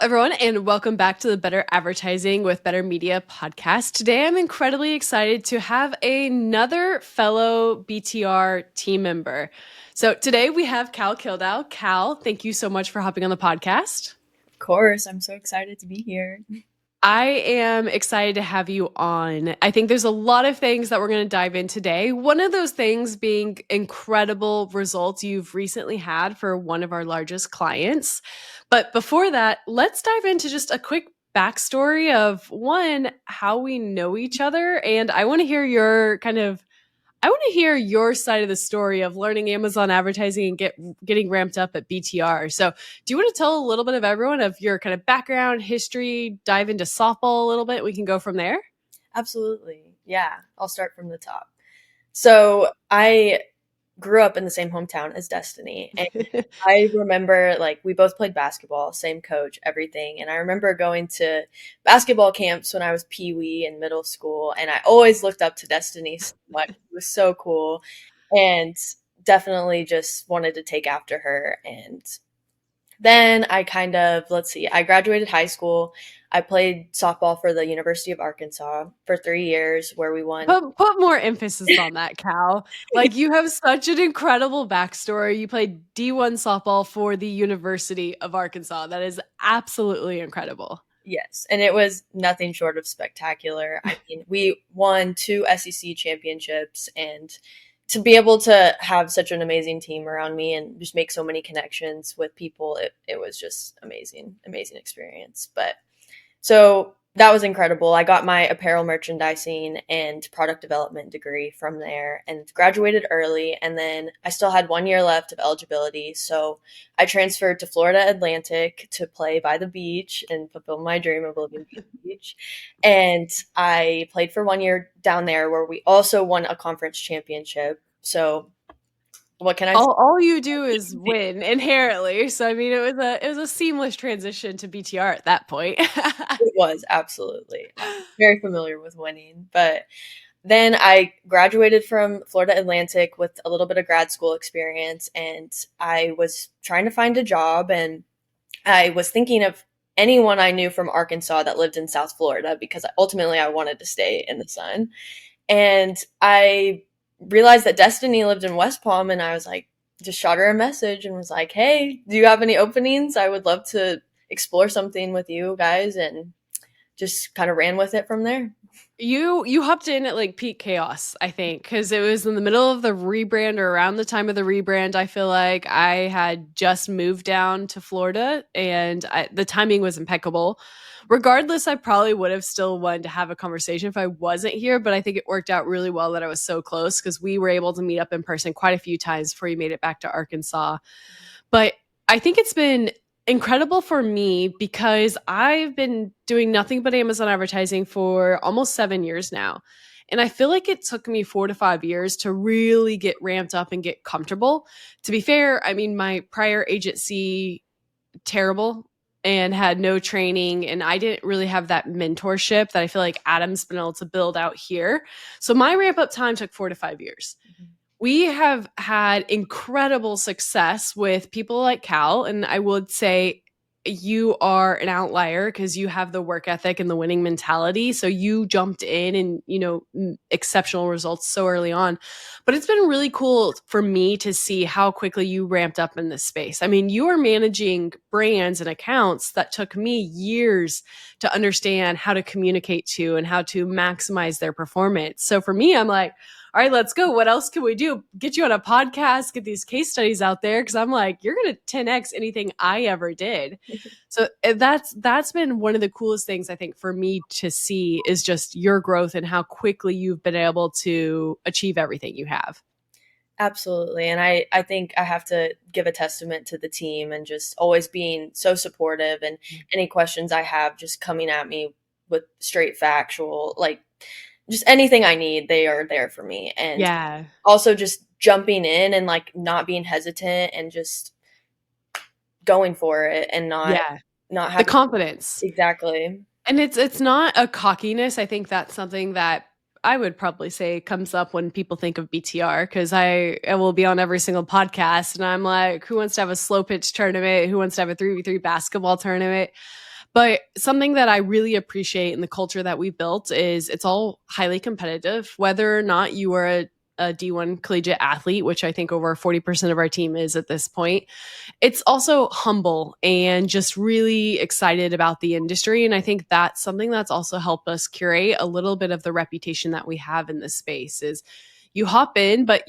everyone, and welcome back to the Better Advertising with Better Media podcast. Today, I'm incredibly excited to have another fellow BTR team member. So today we have Cal Kildow. Cal, thank you so much for hopping on the podcast. Of course, I'm so excited to be here. I am excited to have you on. I think there's a lot of things that we're going to dive in today. One of those things being incredible results you've recently had for one of our largest clients. But before that, let's dive into just a quick backstory of one, how we know each other. And I want to hear your side of the story of learning Amazon advertising and getting ramped up at BTR. So do you want to tell a little bit of everyone of your kind of background, history, dive into softball a little bit? We can go from there. Absolutely. Yeah, I'll start from the top. So I grew up in the same hometown as Destiny. And I remember we both played basketball, same coach, everything. And I remember going to basketball camps when I was Pee-wee in middle school. And I always looked up to Destiny so much. It was so cool. And definitely just wanted to take after her. And then I I graduated high school. I played softball for the University of Arkansas for 3 years where we won. Put more emphasis on that, Cal. You have such an incredible backstory. You played D1 softball for the University of Arkansas. That is absolutely incredible. Yes, and it was nothing short of spectacular. I mean, we won 2 SEC championships, and to be able to have such an amazing team around me and just make so many connections with people, it was just amazing experience. But so that was incredible. I got my apparel merchandising and product development degree from there and graduated early. And then I still had 1 year left of eligibility. So I transferred to Florida Atlantic to play by the beach and fulfill my dream of living by the beach. And I played for 1 year down there where we also won a conference championship. So what can I say? All you do is win inherently. So I mean, it was a seamless transition to BTR at that point. It was, absolutely. I'm very familiar with winning. But then I graduated from Florida Atlantic with a little bit of grad school experience, and I was trying to find a job, and I was thinking of anyone I knew from Arkansas that lived in South Florida because ultimately I wanted to stay in the sun. And I realized that Destiny lived in West Palm, and I was like, just shot her a message and was like, hey, do you have any openings? I would love to explore something with you guys, and just kind of ran with it from there. You hopped in at peak chaos, I think, because it was in the middle of the rebrand or around the time of the rebrand. I feel like I had just moved down to Florida, and the timing was impeccable. Regardless, I probably would have still wanted to have a conversation if I wasn't here, but I think it worked out really well that I was so close because we were able to meet up in person quite a few times before you made it back to Arkansas. But I think it's been incredible for me because I've been doing nothing but Amazon advertising for almost 7 years now. And I feel like it took me 4 to 5 years to really get ramped up and get comfortable. To be fair, I mean, my prior agency, terrible, and had no training. And I didn't really have that mentorship that I feel like Adam's been able to build out here. So my ramp up time took 4 to 5 years. Mm-hmm. We have had incredible success with people like Cal, and I would say you are an outlier because you have the work ethic and the winning mentality. So you jumped in and, exceptional results so early on. But it's been really cool for me to see how quickly you ramped up in this space. I mean, you are managing brands and accounts that took me years to understand how to communicate to and how to maximize their performance. So for me, I'm like, all right, let's go. What else can we do? Get you on a podcast, get these case studies out there. Cause I'm like, you're going to 10X anything I ever did. So that's been one of the coolest things I think for me to see is just your growth and how quickly you've been able to achieve everything you have. Absolutely. And I think I have to give a testament to the team and just always being so supportive, and any questions I have just coming at me with straight factual, just anything I need, they are there for me. And also just jumping in and not being hesitant and just going for it and not having the confidence. Exactly. And it's not a cockiness. I think that's something that I would probably say comes up when people think of BTR, because I will be on every single podcast and I'm like, who wants to have a slow pitch tournament? Who wants to have a 3v3 basketball tournament? But something that I really appreciate in the culture that we built is it's all highly competitive, whether or not you are a D1 collegiate athlete, which I think over 40% of our team is at this point. It's also humble and just really excited about the industry. And I think that's something that's also helped us curate a little bit of the reputation that we have in this space is you hop in, but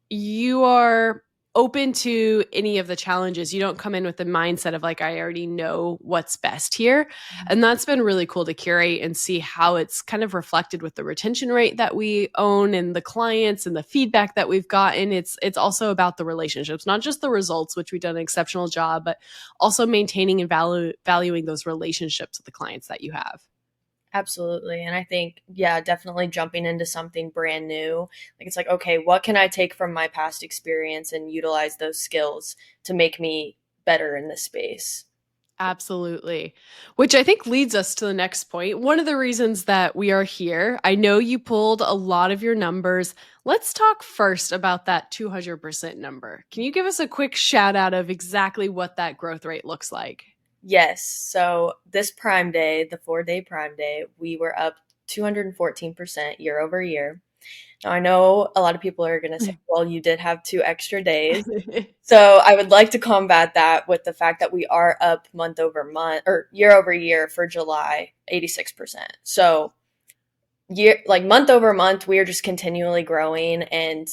you are open to any of the challenges. You don't come in with the mindset of like, I already know what's best here. And that's been really cool to curate and see how it's kind of reflected with the retention rate that we own and the clients and the feedback that we've gotten. It's also about the relationships, not just the results, which we've done an exceptional job, but also maintaining and valuing those relationships with the clients that you have. Absolutely. And I think, yeah, definitely jumping into something brand new. Like, it's like, okay, what can I take from my past experience and utilize those skills to make me better in this space? Absolutely. Which I think leads us to the next point. One of the reasons that we are here, I know you pulled a lot of your numbers. Let's talk first about that 200% number. Can you give us a quick shout out of exactly what that growth rate looks like? Yes. So this Prime Day, the 4-day Prime Day, we were up 214% year over year. Now, I know a lot of people are going to say, well, you did have 2 extra days. So I would like to combat that with the fact that we are up month over month or year over year for July, 86%. So like month over month, we are just continually growing and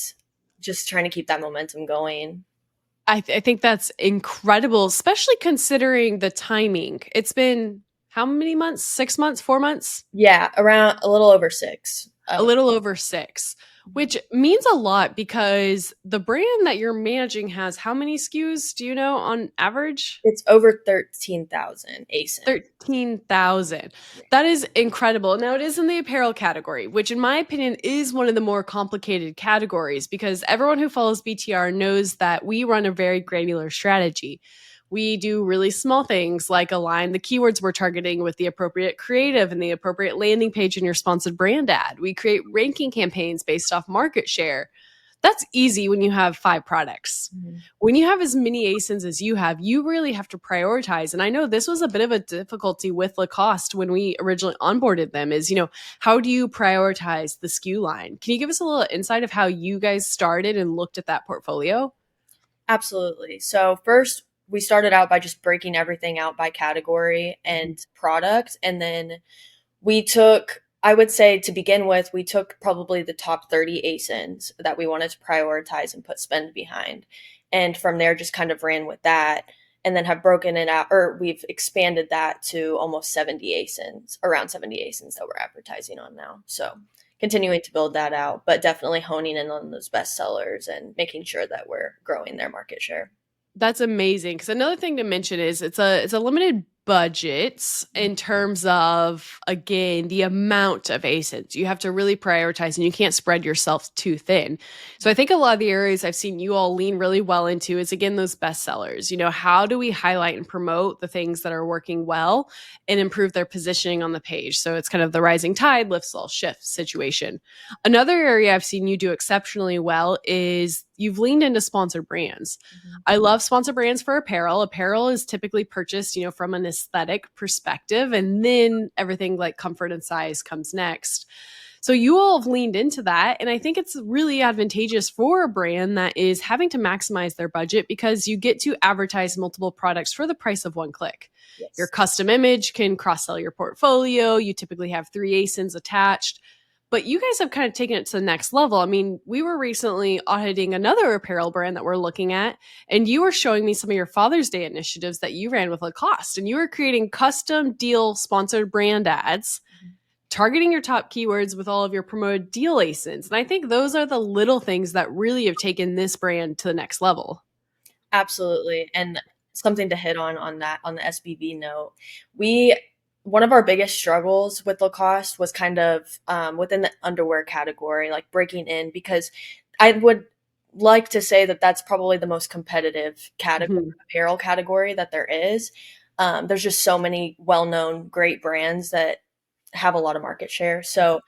just trying to keep that momentum going. I think that's incredible, especially considering the timing. It's been how many months? 6 months, 4 months? Yeah, around a little over 6. A little over 6, which means a lot because the brand that you're managing has how many SKUs do you know on average? It's over 13,000 ASIN. 13,000. That is incredible. Now, it is in the apparel category, which, in my opinion, is one of the more complicated categories because everyone who follows BTR knows that we run a very granular strategy. We do really small things like align the keywords we're targeting with the appropriate creative and the appropriate landing page in your sponsored brand ad. We create ranking campaigns based off market share. That's easy when you have 5 products. Mm-hmm. When you have as many ASINs as you have, you really have to prioritize. And I know this was a bit of a difficulty with Lacoste when we originally onboarded them is, how do you prioritize the SKU line? Can you give us a little insight of how you guys started and looked at that portfolio? Absolutely. So first, we started out by just breaking everything out by category and product. And then we took, I would say to begin with, we took probably the top 30 ASINs that we wanted to prioritize and put spend behind. And from there, just kind of ran with that and then have broken it out, or we've expanded that to almost 70 ASINs, around 70 ASINs that we're advertising on now. So continuing to build that out, but definitely honing in on those best sellers and making sure that we're growing their market share. That's amazing. Because another thing to mention is it's a limited budget in terms of again the amount of ASINs. You have to really prioritize, and you can't spread yourself too thin. So I think a lot of the areas I've seen you all lean really well into is again those best sellers. How do we highlight and promote the things that are working well and improve their positioning on the page? So it's kind of the rising tide lifts all ships situation. Another area I've seen you do exceptionally well is you've leaned into sponsored brands. I love sponsored brands for apparel. Apparel is typically purchased, from an aesthetic perspective, and then everything like comfort and size comes next. So you all have leaned into that, and I think it's really advantageous for a brand that is having to maximize their budget because you get to advertise multiple products for the price of one click. Yes. Your custom image can cross-sell your portfolio. You typically have 3 ASINs attached. But you guys have kind of taken it to the next level. I mean, we were recently auditing another apparel brand that we're looking at, and you were showing me some of your Father's Day initiatives that you ran with Lacoste, and you were creating custom deal sponsored brand ads, targeting your top keywords with all of your promoted deal ASINs. And I think those are the little things that really have taken this brand to the next level. Absolutely. And something to hit on that, on the SBB note, one of our biggest struggles with Lacoste was kind of within the underwear category, like breaking in, because I would like to say that that's probably the most competitive category, apparel category that there is. There's just so many well-known great brands that have a lot of market share. So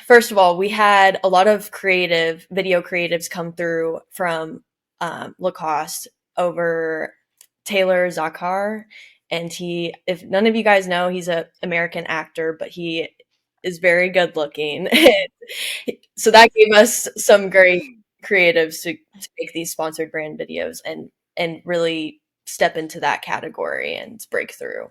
first of all, we had a lot of video creatives come through from Lacoste over Taylor Zakar, and he, if none of you guys know, he's an American actor, but he is very good looking. So that gave us some great creatives to make these sponsored brand videos and really step into that category and break through.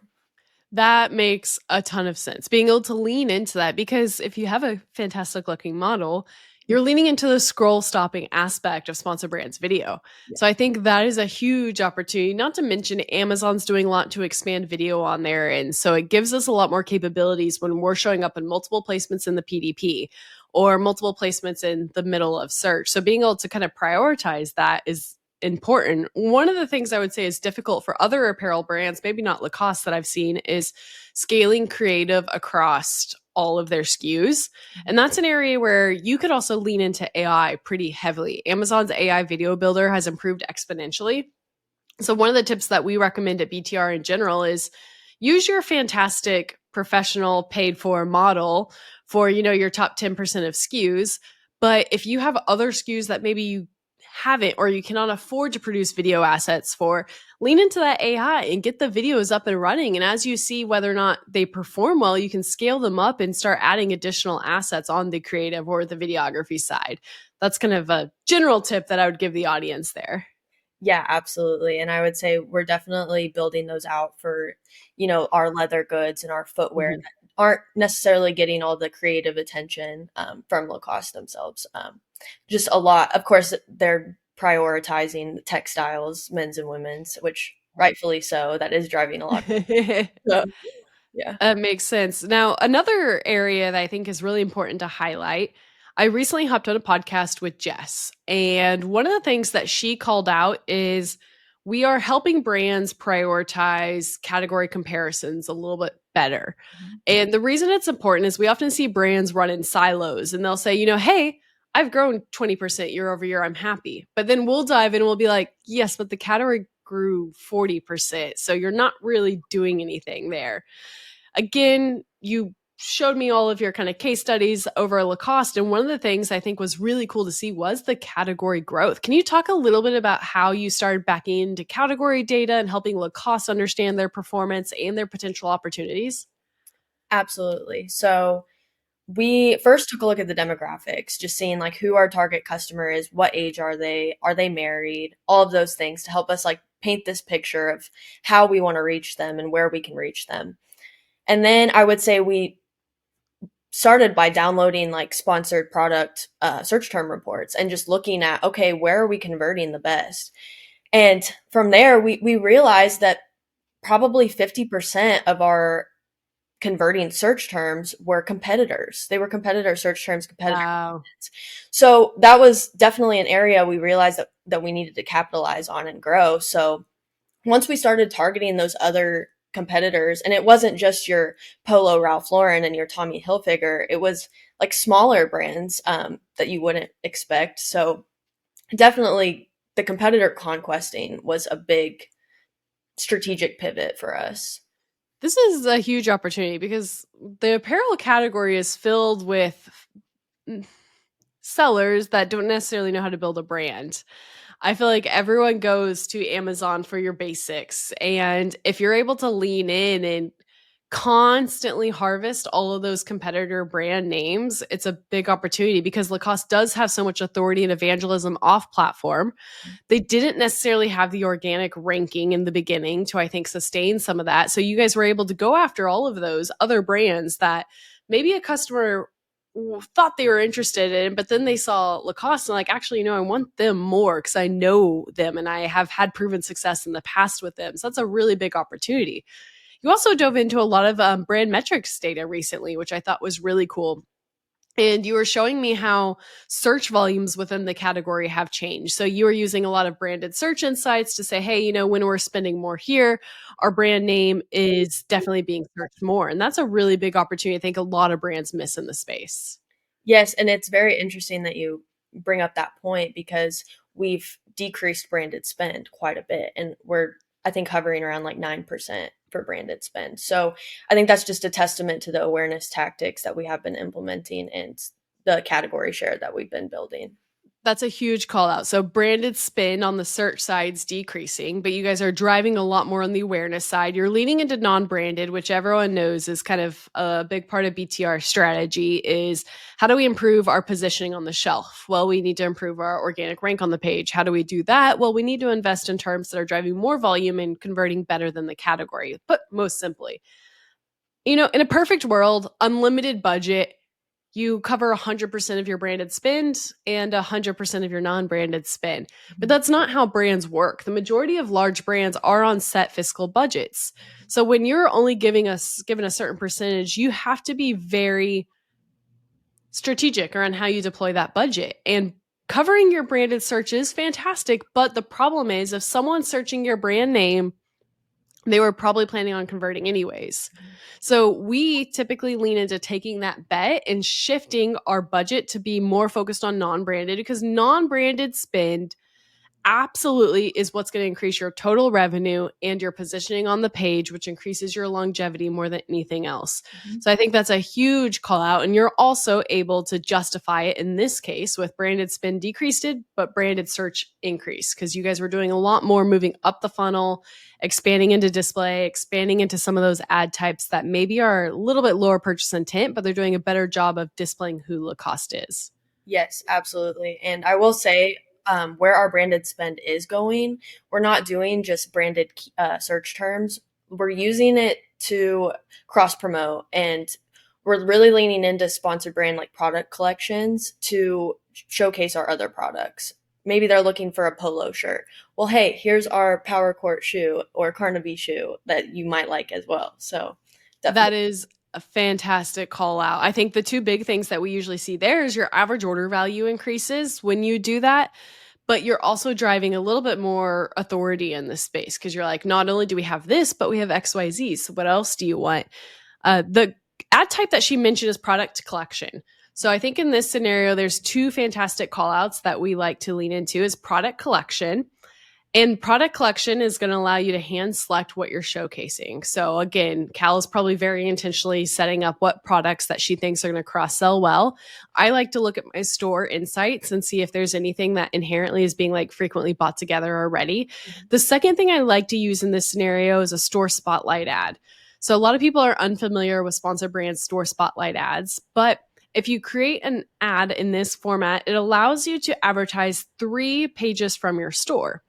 That makes a ton of sense. Being able to lean into that because if you have a fantastic looking model, you're leaning into the scroll stopping aspect of sponsor brands video. Yeah. So I think that is a huge opportunity, not to mention Amazon's doing a lot to expand video on there. And so it gives us a lot more capabilities when we're showing up in multiple placements in the PDP or multiple placements in the middle of search. So being able to kind of prioritize that is important. One of the things I would say is difficult for other apparel brands, maybe not Lacoste that I've seen, is scaling creative across all of their SKUs. And that's an area where you could also lean into AI pretty heavily. Amazon's AI video builder has improved exponentially. So one of the tips that we recommend at BTR in general is use your fantastic professional paid for model for, your top 10% of SKUs. But if you have other SKUs that maybe you haven't or you cannot afford to produce video assets for, lean into that AI and get the videos up and running. And as you see whether or not they perform well, you can scale them up and start adding additional assets on the creative or the videography side. That's kind of a general tip that I would give the audience there. Yeah, absolutely. And I would say we're definitely building those out for, our leather goods and our footwear Mhm. that aren't necessarily getting all the creative attention from Lacoste themselves. Just a lot. Of course, they're prioritizing the textiles, men's and women's, which rightfully so. That is driving a lot. So, yeah. That makes sense. Now, another area that I think is really important to highlight, I recently hopped on a podcast with Jess, and one of the things that she called out is we are helping brands prioritize category comparisons a little bit better. And the reason it's important is we often see brands run in silos and they'll say, hey, I've grown 20% year over year. I'm happy. But then we'll dive in and we'll be like, yes, but the category grew 40%. So you're not really doing anything there. Again, you showed me all of your kind of case studies over Lacoste. And one of the things I think was really cool to see was the category growth. Can you talk a little bit about how you started backing into category data and helping Lacoste understand their performance and their potential opportunities? Absolutely. So we first took a look at the demographics, just seeing like who our target customer is, what age are they married, all of those things to help us like paint this picture of how we want to reach them and where we can reach them. And then I would say we started by downloading like sponsored product search term reports and just looking at, okay, where are we converting the best? And from there, we realized that probably 50% of our converting search terms were competitors. They were competitor search terms, competitor. Wow. So that was definitely an area we realized that we needed to capitalize on and grow. So once we started targeting those other competitors, and it wasn't just your Polo Ralph Lauren and your Tommy Hilfiger, it was like smaller brands that you wouldn't expect. So definitely the competitor conquesting was a big strategic pivot for us. This is a huge opportunity because the apparel category is filled with sellers that don't necessarily know how to build a brand. I feel like everyone goes to Amazon for your basics. And if you're able to lean in and constantly harvest all of those competitor brand names, it's a big opportunity because Lacoste does have so much authority and evangelism off platform. They didn't necessarily have the organic ranking in the beginning to, I think, sustain some of that. So you guys were able to go after all of those other brands that maybe a customer thought they were interested in, but then they saw Lacoste and like, actually, I want them more because I know them and I have had proven success in the past with them. So that's a really big opportunity. You also dove into a lot of brand metrics data recently, which I thought was really cool. And you were showing me how search volumes within the category have changed. So you were using a lot of branded search insights to say, hey, when we're spending more here, our brand name is definitely being searched more. And that's a really big opportunity I think a lot of brands miss in the space. Yes, and it's very interesting that you bring up that point because we've decreased branded spend quite a bit, and we're, I think, hovering around like 9% for branded spend. So I think that's just a testament to the awareness tactics that we have been implementing and the category share that we've been building. That's a huge call out. So branded spend on the search side is decreasing, but you guys are driving a lot more on the awareness side. You're leaning into non-branded, which everyone knows is kind of a big part of BTR strategy is how do we improve our positioning on the shelf? Well, we need to improve our organic rank on the page. How do we do that? Well, we need to invest in terms that are driving more volume and converting better than the category. But most simply, in a perfect world, unlimited budget, you cover 100% of your branded spend and 100% of your non-branded spend. But that's not how brands work. The majority of large brands are on set fiscal budgets. So when you're only given a certain percentage, you have to be very strategic around how you deploy that budget. And covering your branded search is fantastic, but the problem is if someone's searching your brand name, they were probably planning on converting anyways. So we typically lean into taking that bet and shifting our budget to be more focused on non-branded, because non-branded spend absolutely is what's going to increase your total revenue and your positioning on the page, which increases your longevity more than anything else. Mm-hmm. So I think that's a huge call out. And you're also able to justify it in this case with branded spend decreased, but branded search increased, because you guys were doing a lot more moving up the funnel, expanding into display, expanding into some of those ad types that maybe are a little bit lower purchase intent, but they're doing a better job of displaying who Lacoste is. Yes, absolutely. And I will say, where our branded spend is going, we're not doing just branded search terms. We're using it to cross promote, and we're really leaning into sponsored brand like product collections to showcase our other products. Maybe they're looking for a polo shirt. Well, hey, here's our Power Court shoe or Carnaby shoe that you might like as well. So That definitely. is a fantastic call out. I think the two big things that we usually see there is your average order value increases when you do that, but you're also driving a little bit more authority in this space, because you're like, not only do we have this, but we have XYZ. So what else do you want? The ad type that she mentioned is product collection. So I think in this scenario, there's two fantastic call outs that we like to lean into is product collection. And product collection is going to allow you to hand select what you're showcasing. So again, Cal is probably very intentionally setting up what products that she thinks are going to cross sell well. I like to look at my store insights and see if there's anything that inherently is being like frequently bought together already. The second thing I like to use in this scenario is a store spotlight ad. So a lot of people are unfamiliar with sponsor brand store spotlight ads, but if you create an ad in this format, it allows you to advertise 3 pages from your store.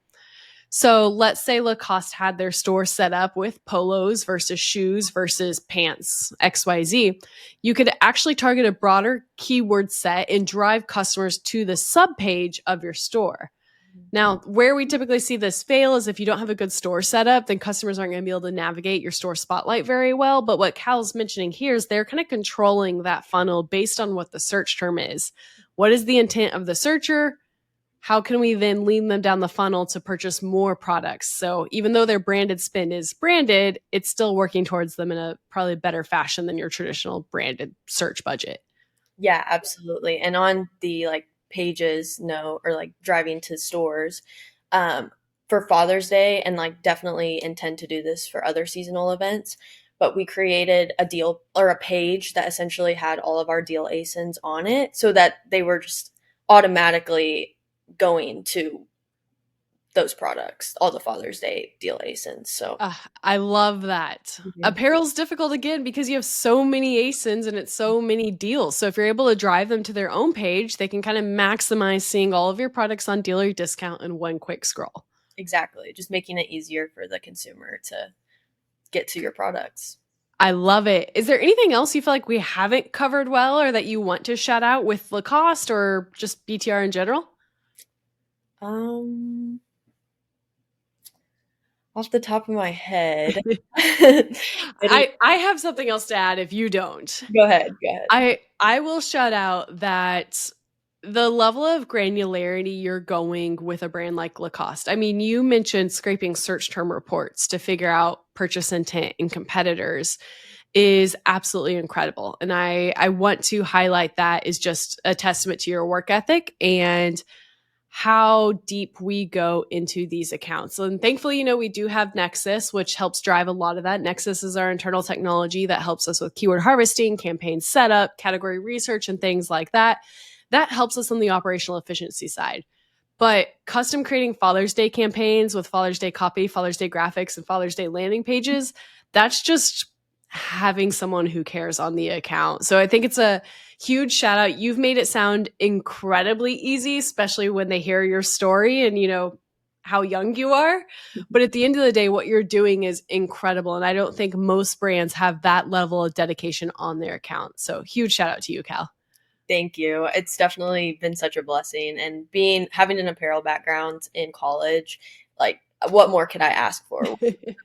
So let's say Lacoste had their store set up with polos versus shoes versus pants, XYZ. You could actually target a broader keyword set and drive customers to the subpage of your store. Now, where we typically see this fail is if you don't have a good store setup, then customers aren't going to be able to navigate your store spotlight very well. But what Cal's mentioning here is they're kind of controlling that funnel based on what the search term is. What is the intent of the searcher? How can we then lead them down the funnel to purchase more products? So even though their branded spend is branded, it's still working towards them in a probably better fashion than your traditional branded search budget. Yeah, absolutely. And on the like pages, no, or like driving to stores, for Father's Day, and like definitely intend to do this for other seasonal events. But we created a deal or a page that essentially had all of our deal ASINs on it so that they were just automatically going to those products, all the Father's Day deal ASINs. So I love that. Apparel's difficult again because you have so many ASINs and it's so many deals. So if you're able to drive them to their own page, they can kind of maximize seeing all of your products on deal or discount in one quick scroll. Exactly. Just making it easier for the consumer to get to your products. I love it. Is there anything else you feel like we haven't covered well or that you want to shout out with Lacoste or just BTR in general? Off the top of my head. I have something else to add if you don't. Go ahead. I will shout out that the level of granularity you're going with a brand like Lacoste. I mean, you mentioned scraping search term reports to figure out purchase intent in competitors is absolutely incredible. And I want to highlight that is just a testament to your work ethic and how deep we go into these accounts. And thankfully, we do have Nexus, which helps drive a lot of that. Nexus is our internal technology that helps us with keyword harvesting, campaign setup, category research, and things like that. that helps us on the operational efficiency side. But custom creating Father's Day campaigns with Father's Day copy, Father's Day graphics, and Father's Day landing pages, that's just having someone who cares on the account. So I think it's a huge shout out. You've made it sound incredibly easy, especially when they hear your story and, you know, how young you are. But at the end of the day, what you're doing is incredible. And I don't think most brands have that level of dedication on their account. So huge shout out to you, Cal. Thank you. It's definitely been such a blessing, and having an apparel background in college, like what more could I ask for?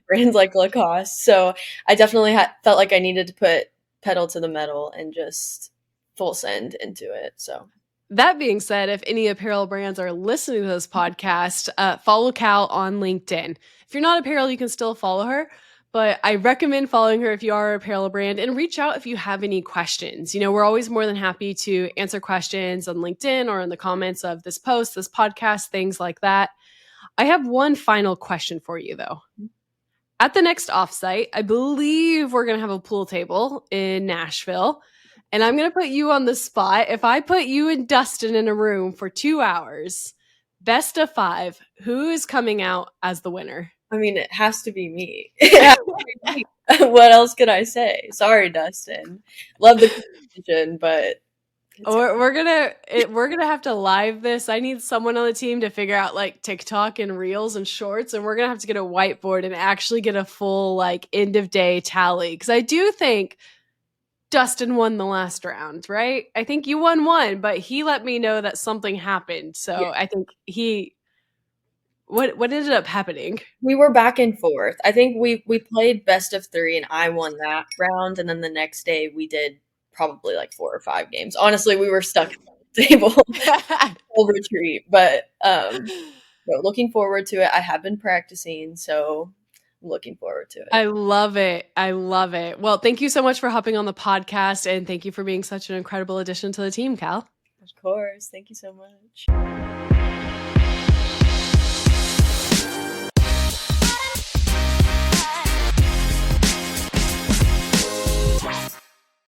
Brands like Lacoste. So I definitely felt like I needed to put pedal to the metal and just full send into it. So that being said, if any apparel brands are listening to this podcast, follow Cal on LinkedIn. If you're not apparel, you can still follow her. But I recommend following her if you are an apparel brand, and reach out if you have any questions. You know, we're always more than happy to answer questions on LinkedIn or in the comments of this post, this podcast, things like that. I have one final question for you, though. At the next offsite, I believe we're going to have a pool table in Nashville. And I'm going to put you on the spot. If I put you and Dustin in a room for 2 hours, best of 5, who is coming out as the winner? I mean, it has to be me. It has to be me. What else could I say? Sorry, Dustin. Love the competition, but we're gonna have to live this. I need someone on the team to figure out like TikTok and Reels and Shorts, and we're gonna have to get a whiteboard and actually get a full like end of day tally, because I do think Dustin won the last round, right? I think you won one, but he let me know that something happened. So yeah. I think what ended up happening? We were back and forth. I think we played best of 3 and I won that round. And then the next day we did probably like 4 or 5 games. Honestly, we were stuck at the table. Full retreat. But looking forward to it. I have been practicing, so I'm looking forward to it. I love it. I love it. Well, thank you so much for hopping on the podcast, and thank you for being such an incredible addition to the team, Cal. Of course. Thank you so much.